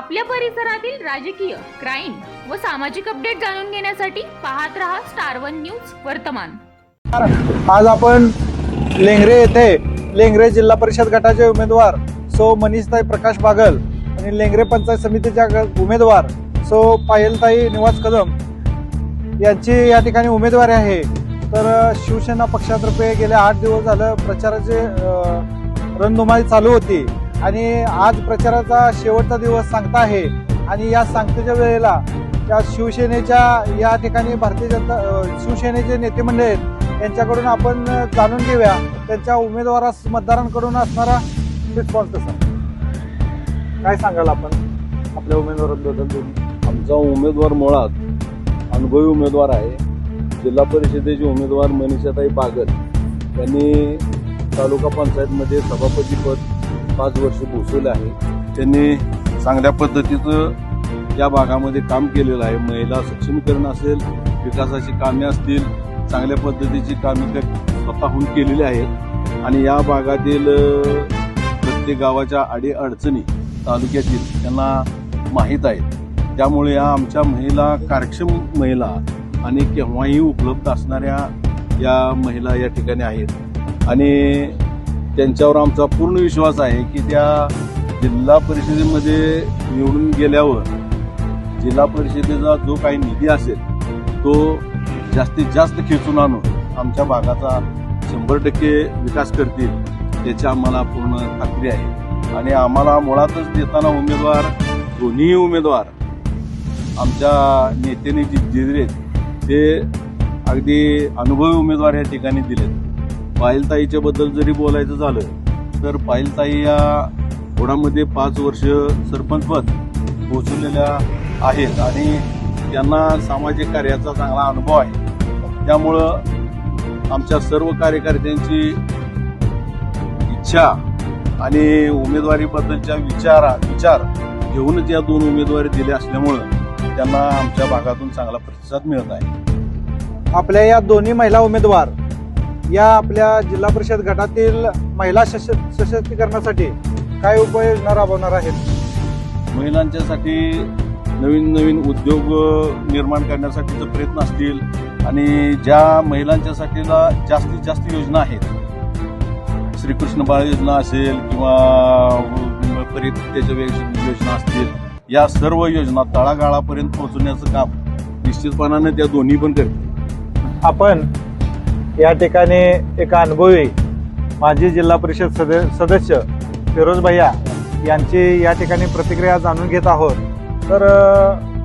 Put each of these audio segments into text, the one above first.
आपल्या परिसरातील राजकीय, क्राईम व सामाजिक अपडेट जाणून घेण्यासाठी पाहत रहा स्टार वन न्यूज वर्तमान। आज आपण लेंगरे येथे लेंगरे जिल्हा परिषद गटाचे उमेदवार सो मनीषताई प्रकाश बागल आणि लेंगरे पंचायत समितीच्या उमेदवार सो पायलताई निवास कदम यांची या ठिकाणी उमेदवारी आहे। तर शिवसेना पक्षातर्फे गेले 8 दिवस झालं प्रचाराचे रणधुमाळी चालू होती आणि आज प्रचाराचा शेवटचा दिवस सांगता आहे आणि या सांगतेच्या वेळेला या शिवसेनेच्या या ठिकाणी भारतीय जनता शिवसेनेचे नेते मंडळ आहेत यांच्याकडून आपण जाणून घेऊया त्यांच्या उमेदवारास मतदारांकडून असणारा रिस्पॉन्स कसा। काय सांगाल आपण आपल्या उमेदवाराबद्दल? आमचा उमेदवार मुळात अनुभवी उमेदवार आहे। जिल्हा परिषदेचे उमेदवार मनीषाताई बागल त्यांनी तालुका पंचायतमध्ये सभापतीपद 5 वर्ष भूषवले आहे। त्यांनी चांगल्या पद्धतीचं या भागामध्ये काम केलेलं आहे। महिला सक्षमीकरण असेल, विकासाची कामे असतील, चांगल्या पद्धतीची कामे स्वतःहून केलेली आहेत आणि या भागातील प्रत्येक गावाच्या अडीअडचणी तालुक्यातील त्यांना माहीत आहेत। त्यामुळे या आमच्या महिला कार्यक्षम महिला आणि केव्हाही उपलब्ध असणाऱ्या या महिला या ठिकाणी आहेत आणि त्यांच्यावर आमचा पूर्ण विश्वास आहे की त्या जिल्हा परिषदेमध्ये निवडून गेल्यावर जिल्हा परिषदेचा जो काही निधी असेल तो जास्तीत जास्त खेचून आणून आमच्या भागाचा 100% विकास करतील याची आम्हाला पूर्ण खात्री आहे। आणि आम्हाला मुळातच देताना दोन्ही उमेदवार आमच्या नेत्यांनी जे दिले ते अगदी अनुभवी उमेदवार या ठिकाणी दिलेत। पायलताईच्या बद्दल जरी बोलायचं झालं तर पायलताई या घोडामध्ये 5 वर्ष सरपंचपद पोहोचलेल्या आहेत आणि त्यांना सामाजिक कार्याचा चांगला अनुभव आहे। त्यामुळं आमच्या सर्व कार्यकर्त्यांची इच्छा आणि उमेदवारीबद्दलच्या विचार घेऊनच या 2 उमेदवारी दिल्या असल्यामुळं त्यांना आमच्या भागातून चांगला प्रतिसाद मिळत आहे। आपल्या या दोन्ही महिला उमेदवार या आपल्या जिल्हा परिषद गटातील महिला सशक्तीकरणासाठी काय उपाययोजना राबवणार आहेत? महिलांच्यासाठी नवीन उद्योग निर्माण करण्यासाठीचे प्रयत्न असतील आणि ज्या महिलांच्यासाठीला जास्तीत जास्त योजना आहेत, श्रीकृष्ण बाळ योजना असेल किंवा परित्यच्या योजना असतील, या सर्व योजना तळागाळापर्यंत पोहोचवण्याचं काम निश्चितपणाने त्या दोन्ही पण करतील। आपण या ठिकाणी एक अनुभवी माजी जिल्हा परिषद सदस्य फिरोज भैया यांची या ठिकाणी प्रतिक्रिया जाणून घेत आहोत। तर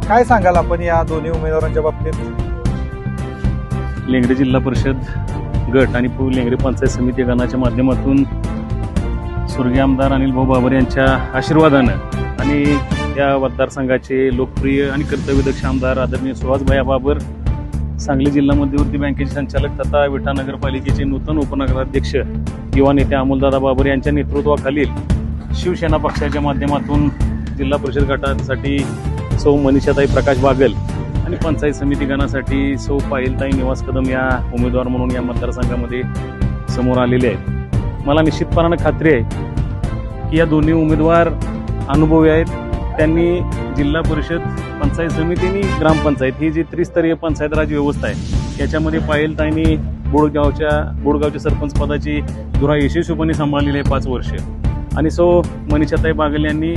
काय सांगाल आपण या दोन्ही उमेदवारांच्या बाबतीत? लेंगरे जिल्हा परिषद गट आणि लेंगरे पंचायत समिती गणाच्या माध्यमातून स्वर्गीय आमदार अनिल भाऊ बाबर यांच्या आशीर्वादानं आणि या मतदारसंघाचे लोकप्रिय आणि कर्तव्यदक्ष आमदार आदरणीय सुहास भैया बाबर, सांगली जिल्हा मध्यवर्ती बँकेचे संचालक तथा विटा नगरपालिकेचे नूतन उपनगराध्यक्ष युवा नेते अमोलदादा बाबर यांच्या नेतृत्वाखालील शिवसेना पक्षाच्या माध्यमातून जिल्हा परिषद गटासाठी सौ मनीषाताई प्रकाश बागल आणि पंचायत समिती गणासाठी सौ पायलताई निवास कदम या उमेदवार म्हणून या मतदारसंघामध्ये समोर आलेले आहेत। मला निश्चितपणानं खात्री आहे की या दोन्ही उमेदवार अनुभवी आहेत। त्यांनी जिल्हा परिषद, पंचायत समिती आणि ग्रामपंचायत ही जी त्रिस्तरीय पंचायत राज व्यवस्था आहे याच्यामध्ये पायलताईंनी बोडगावच्या सरपंच पदाची धुरा यशस्वीपणे सांभाळलेली आहे 5 वर्ष आणि सौ मनीषाताई बागल यांनी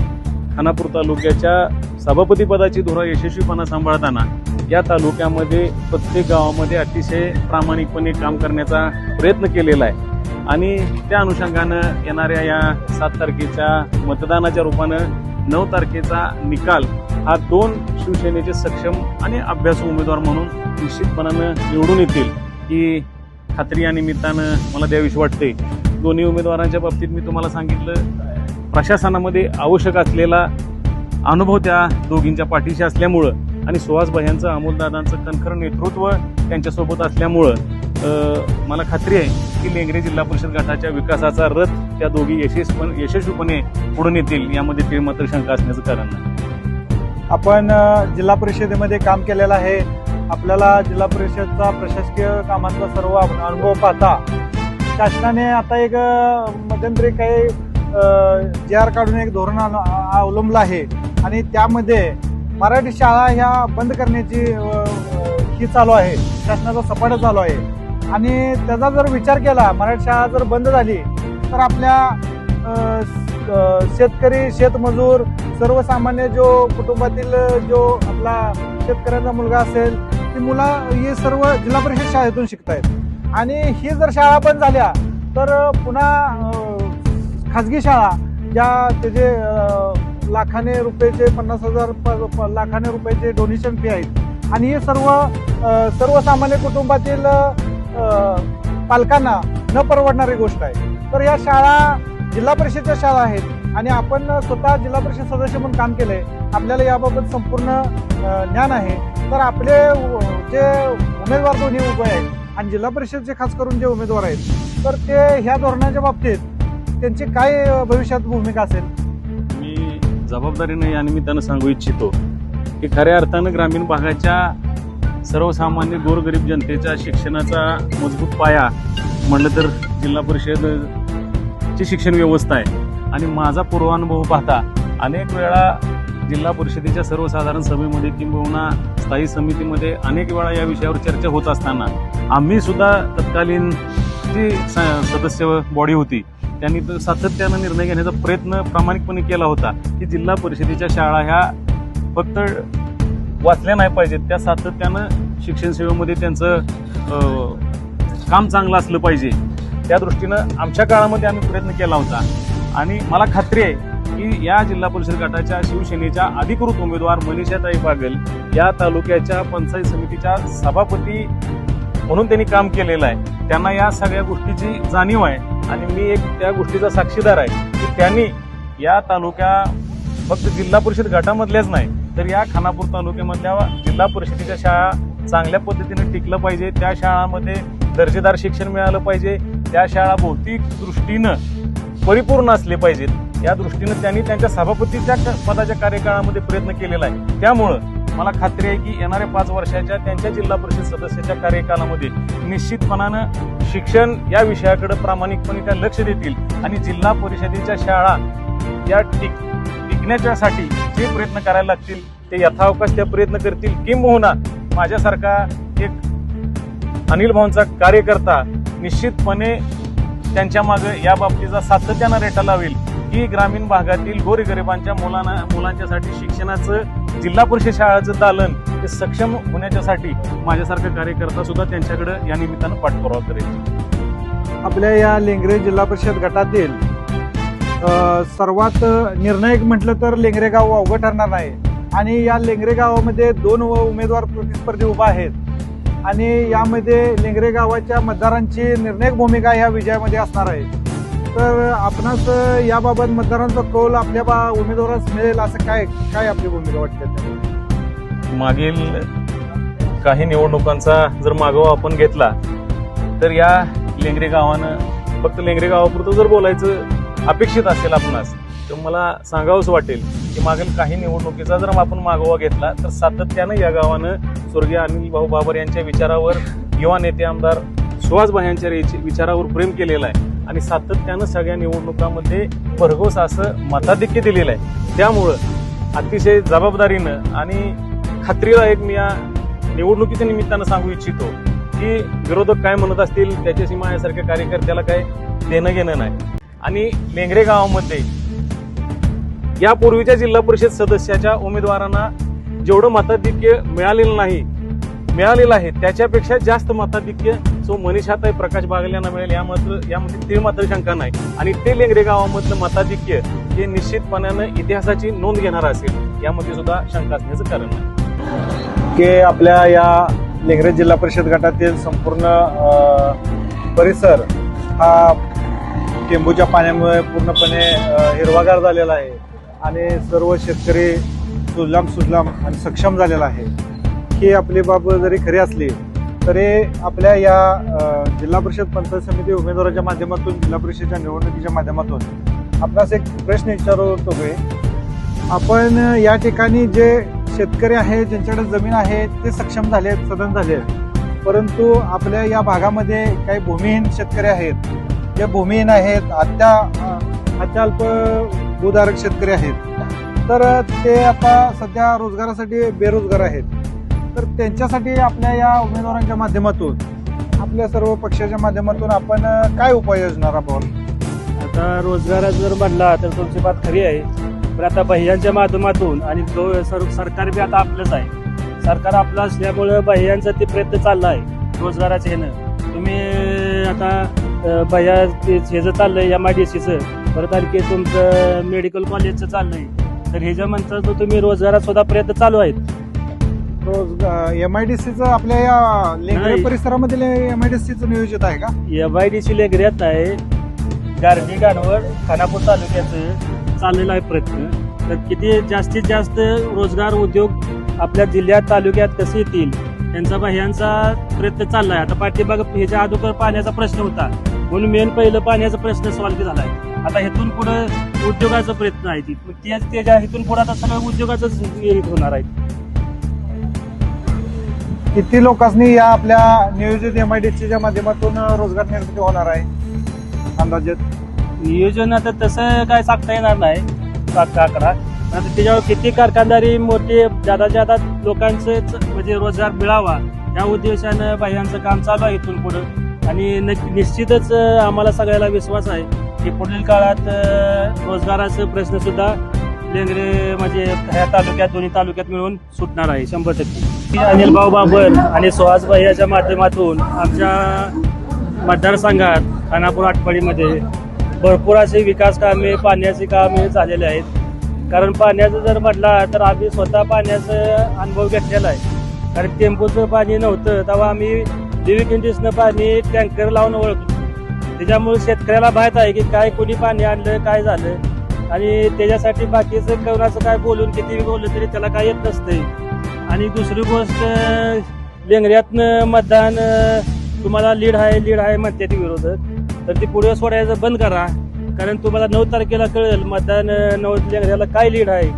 खानापूर तालुक्याच्या सभापती पदाची धुरा यशस्वीपणा सांभाळताना या तालुक्यामध्ये प्रत्येक गावामध्ये अतिशय प्रामाणिकपणे काम करण्याचा प्रयत्न केलेला आहे आणि त्या अनुषंगानं येणाऱ्या या 7 तारखेच्या मतदानाच्या रूपानं 9 तारखेचा निकाल हा 2 शिवसेनेचे सक्षम आणि अभ्यासू उमेदवार म्हणून निश्चितपणानं निवडून येतील ही खात्री या निमित्तानं मला द्यावीशी वाटते। दोन्ही उमेदवारांच्या बाबतीत मी तुम्हाला सांगितलं, प्रशासनामध्ये आवश्यक असलेला अनुभव त्या दोघींच्या पाठीशी असल्यामुळं आणि सुहास भैयांचं, अमोलदादांचं कणखर नेतृत्व त्यांच्यासोबत असल्यामुळं मला खात्री आहे की लेंगरे जिल्हा परिषद गटाच्या विकासाचा रथ त्या दोघी यशस्वीपणे पुढे येतील, यामध्ये ते मात्र शंका असण्याचं कारण नाही। आपण जिल्हा परिषदेमध्ये काम केलेलं आहे, आपल्याला जिल्हा परिषदचा प्रशासकीय कामांचा सर्व अनुभव पाहता शासनाने आता एक मध्यंतरी काही GR काढून एक धोरण अवलंबलं आहे आणि त्यामध्ये मराठी शाळा ह्या बंद करण्याची ही चालू आहे, शासनाचा सपाटा चालू आहे. आणि त्याचा जर विचार केला, मराठी शाळा जर बंद झाली तर आपल्या शेतकरी, शेतमजूर, सर्वसामान्य जो कुटुंबातील जो आपला शेतकऱ्यांचा मुलगा असेल, ती मुलं ही सर्व जिल्हा परिषद शाळेतून शिकतायत. आणि ही जर शाळा बंद झाल्या तर पुन्हा खाजगी शाळा ज्या त्याचे लाखाने रुपयाचे 50,000 लाखाने रुपयाचे डोनेशन फी आहेत आणि हे सर्वसामान्य कुटुंबातील पालकांना न परवडणारी गोष्ट आहे. तर या शाळा जिल्हा परिषदच्या शाळा आहेत आणि आपण स्वतः जिल्हा परिषद सदस्य म्हणून काम केलंय, आपल्याला याबाबत संपूर्ण ज्ञान आहे. तर आपले जे उमेदवार दोन्ही उभे आहेत आणि जिल्हा परिषदचे खास करून जे उमेदवार आहेत, तर ते ह्या धोरणाच्या बाबतीत त्यांची काय भविष्यात भूमिका असेल? मी जबाबदारीने या निमित्तानं सांगू इच्छितो की खऱ्या अर्थानं ग्रामीण भागाच्या सर्वसामान्य गोरगरीब जनतेच्या शिक्षणाचा मजबूत पाया म्हणलं तर जिल्हा परिषदची शिक्षण व्यवस्था आहे. आणि माझा पूर्वानुभव पाहता अनेक वेळा जिल्हा परिषदेच्या सर्वसाधारण सभेमध्ये किंबहुना स्थायी समितीमध्ये अनेक वेळा या विषयावर चर्चा होत असताना आम्ही सुद्धा तत्कालीन जी सदस्य बॉडी होती त्यांनी तर सातत्यानं निर्णय घेण्याचा प्रयत्न प्रामाणिकपणे केला होता की जिल्हा परिषदेच्या शाळा ह्या फक्त वाचल्या नाही पाहिजेत, त्या सातत्यानं शिक्षण सेवेमध्ये त्यांचं काम चांगलं असलं पाहिजे. त्या दृष्टीनं आमच्या काळामध्ये आम्ही प्रयत्न केला होता. आणि मला खात्री आहे की या जिल्हा परिषद गटाच्या शिवसेनेच्या अधिकृत उमेदवार मनीषाताई बागल या तालुक्याच्या पंचायत समितीच्या सभापती म्हणून त्यांनी काम केलेलं आहे. त्यांना या सगळ्या गोष्टीची जाणीव आहे आणि मी एक त्या गोष्टीचा साक्षीदार आहे की त्यांनी या तालुक्या फक्त जिल्हा परिषद गटामधल्याच नाही तर या खानापूर तालुक्यामधल्या जिल्हा परिषदेच्या शाळा चांगल्या पद्धतीने टिकलं पाहिजे, त्या शाळांमध्ये दर्जेदार शिक्षण मिळालं पाहिजे, त्या शाळा भौतिक दृष्टीनं परिपूर्ण असले पाहिजेत, या दृष्टीनं त्यांनी त्यांच्या सभापतीच्या पदाच्या कार्यकाळामध्ये प्रयत्न केलेला आहे. त्यामुळं मला खात्री आहे की येणाऱ्या 5 वर्षाच्या त्यांच्या जिल्हा परिषद सदस्याच्या कार्यकालामध्ये निश्चितपणानं शिक्षण या विषयाकडे प्रामाणिकपणे त्या लक्ष देतील आणि जिल्हा परिषदेच्या शाळा या टिकण्याच्यासाठी जे प्रयत्न करायला लागतील ते यथावकाश त्या प्रयत्न करतील. किंबहुना माझ्यासारखा एक अनिल भाऊंचा कार्यकर्ता निश्चितपणे त्यांच्या मागे या बाबतीचा सातत्यानं रेटा लावेल की ग्रामीण भागातील गोरगरिबांच्या मुलांच्यासाठी शिक्षणाचं जिल्हा परिषद शाळाचं दालन हे सक्षम होण्याच्यासाठी माझ्यासारखा कार्यकर्ता सुद्धा त्यांच्याकडे या निमित्तानं पाठपुरावा करेल. आपल्या या लेंगरे जिल्हा परिषद गटातील सर्वात निर्णायक म्हटलं तर लेंगरे गाव अवघड ठरणार नाही. आणि या लेंगरे गावामध्ये 2 उमेदवार प्रतिस्पर्धी उभा आहेत आणि यामध्ये लेंगरे गावाच्या मतदारांची निर्णायक भूमिका या विजयामध्ये असणार आहे. तर आपणास याबाबत मतदारांचा कौल आपल्या उमेदवारास मिळेल असं काय आपली भूमिका वाटते? मागील काही निवडणुकांचा जर मागोवा आपण घेतला तर या लेंगरे गावानं फक्त लेंगरे गावापुरतं जर बोलायचं अपेक्षित असेल आपणास तर मला सांगावंच वाटेल की मागील काही निवडणुकीचा जर आपण मागोवा घेतला तर सातत्यानं या गावानं स्वर्गीय अनिल भाऊ बाबर यांच्या विचारावर, युवा नेते आमदार सुहासभाई यांच्या विचारावर प्रेम केलेलं आहे आणि सातत्यानं सगळ्या निवडणुकांमध्ये भरघोस असं मताधिक्य दिलेलं आहे. त्यामुळं अतिशय जबाबदारीनं आणि खात्रीलायक मी या निवडणुकीच्या निमित्तानं सांगू इच्छितो की विरोधक काय म्हणत असतील त्याच्याशी माझ्यासारख्या कार्यकर्त्याला काय देणं घेणं नाही. आणि लेंगरे गावामध्ये यापूर्वीच्या जिल्हा परिषद सदस्याच्या उमेदवारांना जेवढं मताधिक्य मिळालेलं आहे त्याच्यापेक्षा जास्त मताधिक्य मनीषाताई प्रकाश बागल यांना मिळेल यामध्ये मात्र शंका नाही. आणि ते लेंगरे गावामधलं मताधिक्य हे निश्चितपणानं इतिहासाची नोंद घेणार असेल यामध्ये सुद्धा शंका असण्याचं कारण नाही. की आपल्या या लेंगरे जिल्हा परिषद गटातील संपूर्ण परिसर हा टेंबूच्या पाण्यामुळे पूर्णपणे हिरवागार झालेला आहे आणि सर्व शेतकरी सुजलाम आणि सक्षम झालेला आहे. ही आपली बाब जरी खरी असली तरी आपल्या या जिल्हा परिषद पंचायत समिती उमेदवाराच्या माध्यमातून, जिल्हा परिषदेच्या निवडणुकीच्या माध्यमातून आपणास एक प्रश्न विचारतो की आपण या ठिकाणी जे शेतकरी आहेत, ज्यांच्याकडे जमीन आहे ते सक्षम झाले आहेत, सदन झाले आहेत, परंतु आपल्या या भागामध्ये काही भूमिहीन शेतकरी आहेत, जे भूमिहीन आहेत, अत्यल्प भूधारक शेतकरी आहेत. तर ते आता सध्या रोजगारासाठी बेरोजगार आहेत. तर त्यांच्यासाठी आपल्या या उमेदवारांच्या माध्यमातून आपल्या सर्व पक्षाच्या माध्यमातून आपण काय उपाययोजना राबवाल? आता रोजगाराचा जर म्हणला तर तुमची बात खरी आहे, पण आता भैयांच्या माध्यमातून आणि सरकार बी आता आपलंच आहे. सरकार आपलं असल्यामुळं भैयांचा ते प्रयत्न चालला आहे रोजगाराच्या ह्यानं. तुम्ही आता भैया हे जर चाललंय MIDCचं, परत आणखी तुमचं मेडिकल कॉलेजचं चाललंय, तर ह्याच्या म्हणतात तुम्ही रोजगारात सुद्धा प्रयत्न चालू आहेत. MIDCचं आपल्या या लेंगरे नाही. परिसरामधील MIDCचं नियोजित आहे का? MIDC लेगऱ्यात आहे, गारडी गाणवड खानापूर तालुक्याचं चाललेला आहे प्रयत्न. तर किती जास्तीत जास्त रोजगार उद्योग आपल्या जिल्ह्यात तालुक्यात कसे येतील त्यांचा बाह्यांचा प्रयत्न चाललाय. आता पाठीमाग ह्याच्या अगोदर पाण्याचा प्रश्न होता, म्हणून मेन पहिलं पाण्याचा प्रश्न सॉल्व्ह झालाय. आता इथून पुढे उद्योगाचा प्रयत्न आहे, त्याच्या इथून पुढे आता सगळं उद्योगाचंच होणार आहे. किती लोकांनी या आपल्या नियोजित MIDCच्या माध्यमातून रोजगार निर्मिती होणार आहे अंदाजित? नियोजन आता तसं काय सांगता येणार नाही आकडा. आता त्याच्यावर किती कारखानदारी मोठे ज्यादा लोकांचं म्हणजे रोजगार मिळावा या उद्देशानं बाह्यांचं काम चालू आहे इथून पुढं. आणि निश्चितच आम्हाला सगळ्याला विश्वास आहे की पुढील काळात रोजगाराचा प्रश्न सुद्धा लेंगरे म्हणजे ह्या तालुक्यात दोन्ही तालुक्यात मिळून सुटणार आहे 100%. अनिल भाऊ बाबर आणि सुहास भैयाच्या माध्यमातून आमच्या मतदारसंघात खानापूर आटपाडीमध्ये भरपूर असे विकास कामे पाण्याची कामे झालेले आहेत. कारण पाण्याचं जर म्हटला तर आम्ही स्वतः पाण्याचा अनुभव घेतलेला आहे. कारण टेम्पोचं पाणी नव्हतं तेव्हा आम्ही DVKNDSनं पाणी टँकर लावून ओळखतो. त्याच्यामुळे शेतकऱ्याला माहीत आहे की काय कोणी पाणी आणलं काय झालं, आणि त्याच्यासाठी बाकीचं कोणाचं काय बोलून किती बोललं तरी त्याला काय येत नसतंय. आणि दुसरी गोष्ट लेंगऱ्यातनं मतदान तुम्हाला लीड आहे म्हणते ती विरोधक, तर ती पुढे सोडायचं बंद करा. कारण तुम्हाला 9 तारखेला कळेल मतदान 9 लेंगऱ्याला काय लीड आहे.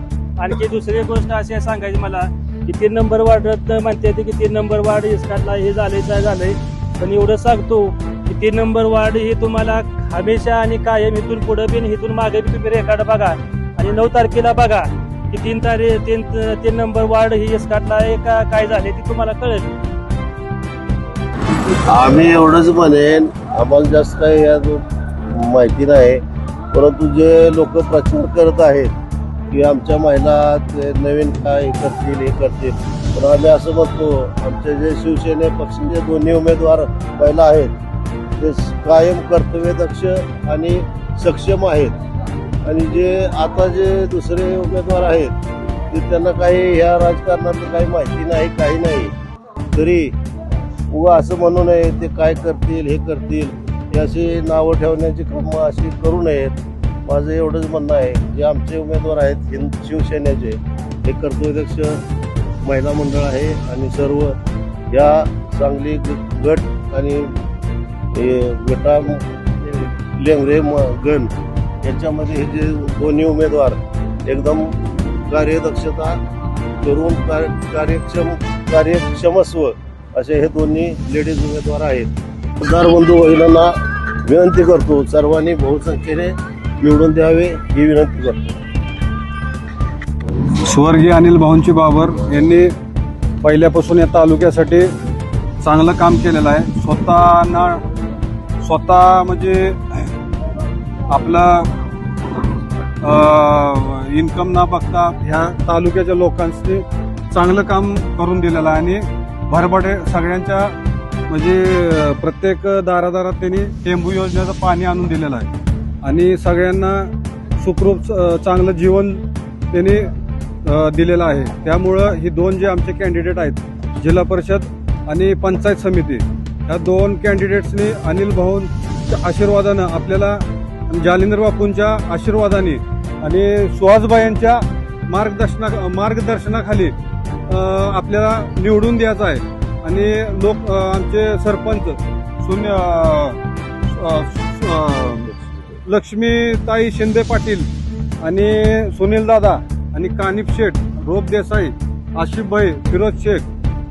आणखी दुसरी गोष्ट अशी सांगायची मला की 3 नंबर वार्डात म्हणते की 3 नंबर वार्ड इसकातला हे झालंय, पण एवढं सांगतो की 3 नंबर वार्ड ही तुम्हाला हमेशा आणि कायम इथून पुढे बी इथून मागे बी तुम्ही रेकॉर्ड बघा आणि 9 तारखेला बघा की 3 नंबर वार्ड ही इसकातला आहे का काय झाले ती तुम्हाला कळेल. आम्ही एवढंच म्हणेन, आम्हाला जास्त काही यात माहिती नाही, परंतु जे लोक प्रचार करत आहेत की आमच्या महिला ते नवीन काय करतील हे करतील, पण आम्ही असं म्हणतो आमचे जे शिवसेने पक्षाचे दोन्ही उमेदवार महिला आहेत ते कायम कर्तव्यदक्ष आणि सक्षम आहेत. आणि जे आता जे दुसरे उमेदवार आहेत ते त्यांना काही ह्या राजकारणातलं काही माहिती नाही, काही नाही, तरी उगा असं म्हणू नये ते काय करतील हे करतील हे अशी नावं ठेवण्याची कामं अशी करू नयेत. माझं एवढंच म्हणणं आहे, जे आमचे उमेदवार आहेत शिवसेनेचे हे कर्तव्यदक्ष महिला मंडळ आहे आणि सर्व या सांगली गट आणि गटा लेंगरे गण याच्यामध्ये हे जे दोन्ही उमेदवार एकदम कार्यदक्षता करून कार्यक्षमस्व असे हे दोन्ही लेडीज उमेदवार आहेत. मतदार बंधू महिलांना विनंती करतो सर्वांनी बहुसंख्येने निवडून द्यावे ही विनंती करतो. स्वर्गीय अनिल भाऊंची बाबर यांनी पहिल्यापासून या तालुक्यासाठी चांगलं काम केलेलं आहे. स्वतः म्हणजे आपलं इन्कम न बघता ह्या तालुक्याच्या लोकांनी चांगलं काम करून दिलेलं आहे. आणि भरभटे सगळ्यांच्या म्हणजे प्रत्येक दारादारात त्यांनी टेंबू योजनेचं पाणी आणून दिलेलं आहे आणि सगळ्यांना सुखरूप चांगलं जीवन त्यांनी दिलेलं आहे. त्यामुळं ही दोन जे आमचे कॅन्डिडेट आहेत जिल्हा परिषद आणि पंचायत समिती, ह्या 2 कॅन्डिडेट्सनी अनिल भाऊंच्या आशीर्वादानं आपल्याला जालिंदर बापूंच्या आशीर्वादाने आणि सुहासभाईंच्या मार्गदर्शनाखाली आपल्याला निवडून द्यायचं आहे. आणि लोक आमचे सरपंच लक्ष्मीताई शिंदे पाटील आणि सुनील दादा आणि कानिफ शेठ, रोप देसाई, आशिफ भाई, फिरोज शेख,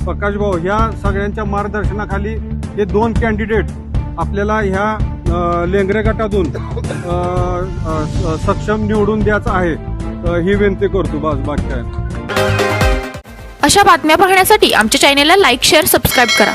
प्रकाश भाऊ ह्या सगळ्यांच्या मार्गदर्शनाखाली हे 2 कॅन्डिडेट आपल्याला ह्या लेंगरे गटातून सक्षम निवडून द्यायचं आहे. ही विनंती करतो बस बाकी काय. अशा बातम्या पाहण्यासाठी आमच्या चॅनेलला लाईक, शेअर, सबस्क्राईब करा.